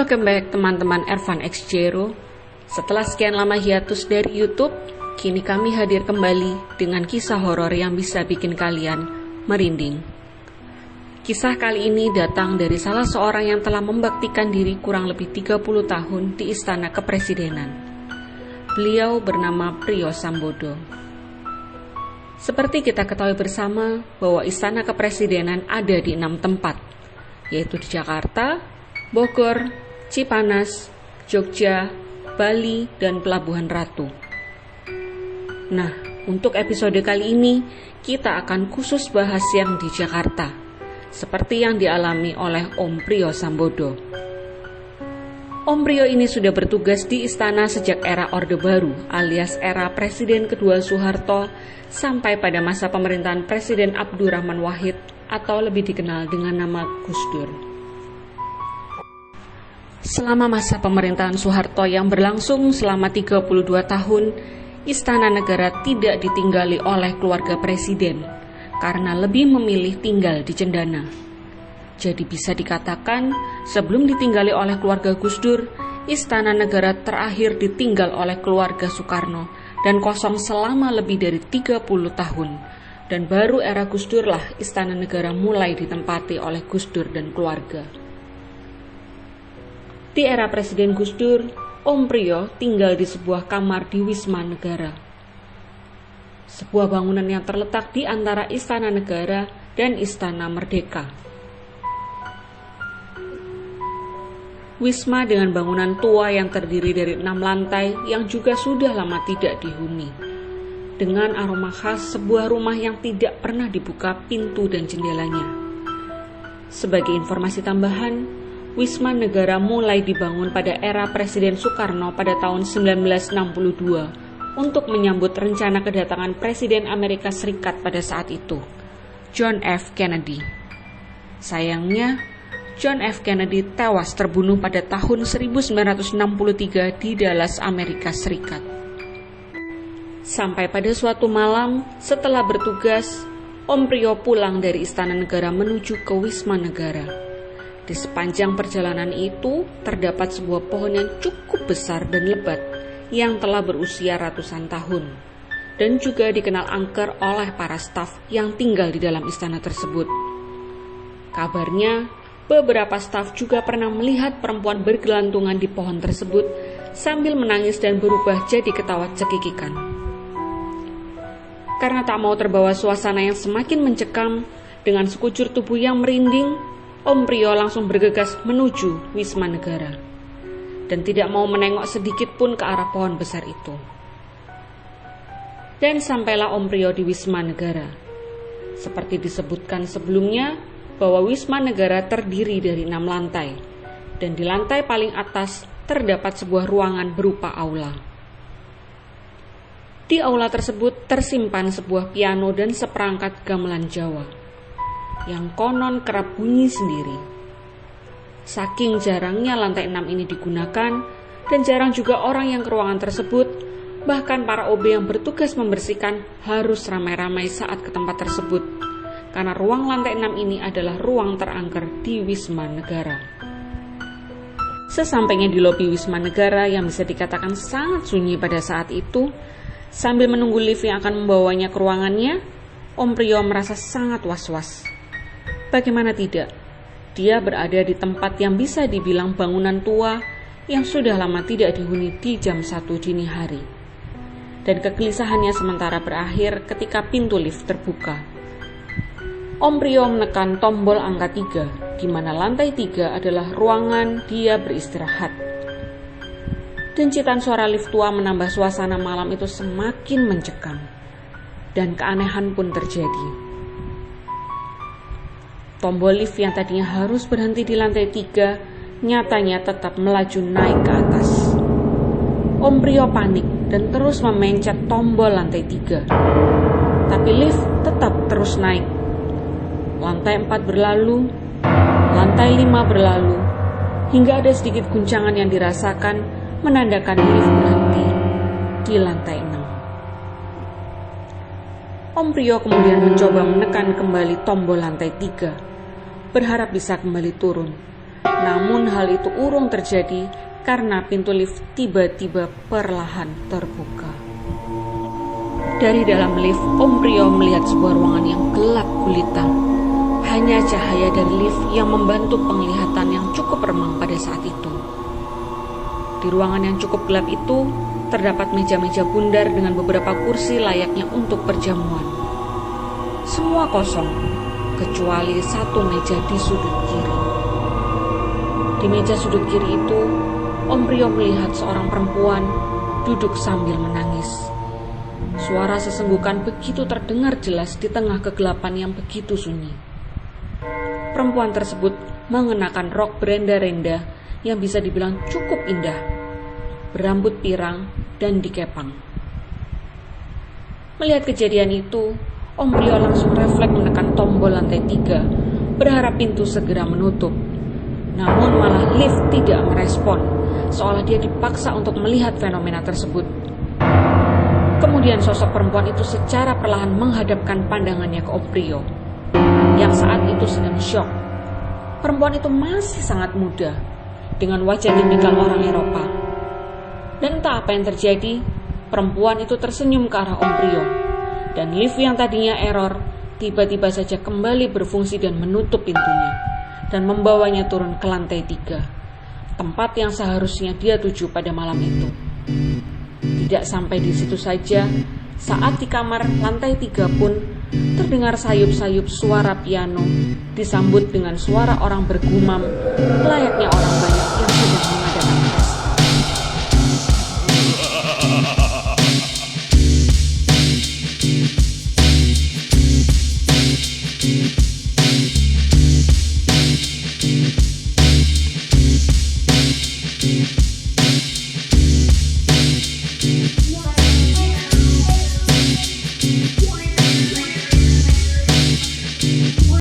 Welcome back teman-teman Ervan X Jero. Setelah sekian lama hiatus dari YouTube, kini kami hadir kembali dengan kisah horor yang bisa bikin kalian merinding. Kisah kali ini datang dari salah seorang yang telah membaktikan diri kurang lebih 30 tahun di Istana Kepresidenan. Beliau bernama Priyo Sambodo. Seperti kita ketahui bersama bahwa Istana Kepresidenan ada di 6 tempat, yaitu di Jakarta, Bogor, Cipanas, Jogja, Bali, dan Pelabuhan Ratu. Nah, untuk episode kali ini, kita akan khusus bahas yang di Jakarta, seperti yang dialami oleh Om Priyo Sambodo. Om Priyo ini sudah bertugas di istana sejak era Orde Baru, alias era Presiden kedua Soeharto, sampai pada masa pemerintahan Presiden Abdurrahman Wahid, atau lebih dikenal dengan nama Gus Dur. Selama masa pemerintahan Soeharto yang berlangsung selama 32 tahun, Istana Negara tidak ditinggali oleh keluarga presiden karena lebih memilih tinggal di Cendana. Jadi bisa dikatakan, sebelum ditinggali oleh keluarga Gus Dur, Istana Negara terakhir ditinggal oleh keluarga Soekarno dan kosong selama lebih dari 30 tahun. Dan baru era Gus Dur lah Istana Negara mulai ditempati oleh Gus Dur dan keluarga. Di era Presiden Gus Dur, Om Priyo tinggal di sebuah kamar di Wisma Negara. Sebuah bangunan yang terletak di antara Istana Negara dan Istana Merdeka. Wisma dengan bangunan tua yang terdiri dari 6 lantai yang juga sudah lama tidak dihuni. Dengan aroma khas sebuah rumah yang tidak pernah dibuka pintu dan jendelanya. Sebagai informasi tambahan, Wisma Negara mulai dibangun pada era Presiden Soekarno pada tahun 1962 untuk menyambut rencana kedatangan Presiden Amerika Serikat pada saat itu, John F. Kennedy. Sayangnya, John F. Kennedy tewas terbunuh pada tahun 1963 di Dallas, Amerika Serikat. Sampai pada suatu malam, setelah bertugas, Om Priyo pulang dari Istana Negara menuju ke Wisma Negara. Di sepanjang perjalanan itu, terdapat sebuah pohon yang cukup besar dan lebat yang telah berusia ratusan tahun dan juga dikenal angker oleh para staf yang tinggal di dalam istana tersebut. Kabarnya, beberapa staf juga pernah melihat perempuan bergelantungan di pohon tersebut sambil menangis dan berubah jadi ketawa cekikikan. Karena tak mau terbawa suasana yang semakin mencekam dengan sekujur tubuh yang merinding, Om Priyo langsung bergegas menuju Wisma Negara dan tidak mau menengok sedikit pun ke arah pohon besar itu. Dan sampailah Om Priyo di Wisma Negara. Seperti disebutkan sebelumnya, bahwa Wisma Negara terdiri dari 6 lantai, dan di lantai paling atas terdapat sebuah ruangan berupa aula. Di aula tersebut tersimpan sebuah piano dan seperangkat gamelan Jawa yang konon kerap bunyi sendiri. Saking jarangnya lantai 6 ini digunakan, dan jarang juga orang yang ke ruangan tersebut, bahkan para OB yang bertugas membersihkan harus ramai-ramai saat ke tempat tersebut, karena ruang lantai 6 ini adalah ruang terangker di Wisma Negara. Sesampainya di lobi Wisma Negara yang bisa dikatakan sangat sunyi pada saat itu, sambil menunggu lift yang akan membawanya ke ruangannya, Om Priyo merasa sangat was-was. Bagaimana tidak, dia berada di tempat yang bisa dibilang bangunan tua yang sudah lama tidak dihuni di jam 1 dini hari. Dan kegelisahannya sementara berakhir ketika pintu lift terbuka. Om Priyo menekan tombol angka 3, di mana lantai 3 adalah ruangan dia beristirahat. Dencitan suara lift tua menambah suasana malam itu semakin mencekam, dan keanehan pun terjadi. Tombol lift yang tadinya harus berhenti di lantai 3 nyatanya tetap melaju naik ke atas. Om Prio panik dan terus memencet tombol lantai 3. Tapi lift tetap terus naik. Lantai 4 berlalu, lantai 5 berlalu, hingga ada sedikit guncangan yang dirasakan menandakan lift berhenti di lantai 6. Om Prio kemudian mencoba menekan kembali tombol lantai 3, berharap bisa kembali turun. Namun hal itu urung terjadi karena pintu lift tiba-tiba perlahan terbuka. Dari dalam lift, Om Prio melihat sebuah ruangan yang gelap gulita. Hanya cahaya dari lift yang membantu penglihatan yang cukup remang pada saat itu. Di ruangan yang cukup gelap itu, terdapat meja-meja bundar dengan beberapa kursi layaknya untuk perjamuan. Semua kosong, kecuali satu meja di sudut kiri. Di meja sudut kiri itu, Om Prio melihat seorang perempuan duduk sambil menangis. Suara sesenggukan begitu terdengar jelas di tengah kegelapan yang begitu sunyi. Perempuan tersebut mengenakan rok berenda-renda yang bisa dibilang cukup indah, berambut pirang dan dikepang. Melihat kejadian itu, Om Prio langsung refleks menekan tombol lantai 3, berharap pintu segera menutup. Namun malah lift tidak merespon, seolah dia dipaksa untuk melihat fenomena tersebut. Kemudian sosok perempuan itu secara perlahan menghadapkan pandangannya ke Om Prio, yang saat itu sedang syok. Perempuan itu masih sangat muda, dengan wajah tipikal orang Eropa. Dan entah apa yang terjadi, perempuan itu tersenyum ke arah Om Prio, dan lift yang tadinya error tiba-tiba saja kembali berfungsi dan menutup pintunya, dan membawanya turun ke lantai 3, tempat yang seharusnya dia tuju pada malam itu. Tidak sampai di situ saja, saat di kamar lantai 3 pun terdengar sayup-sayup suara piano disambut dengan suara orang bergumam layaknya orang banyak yang sedang mengadakan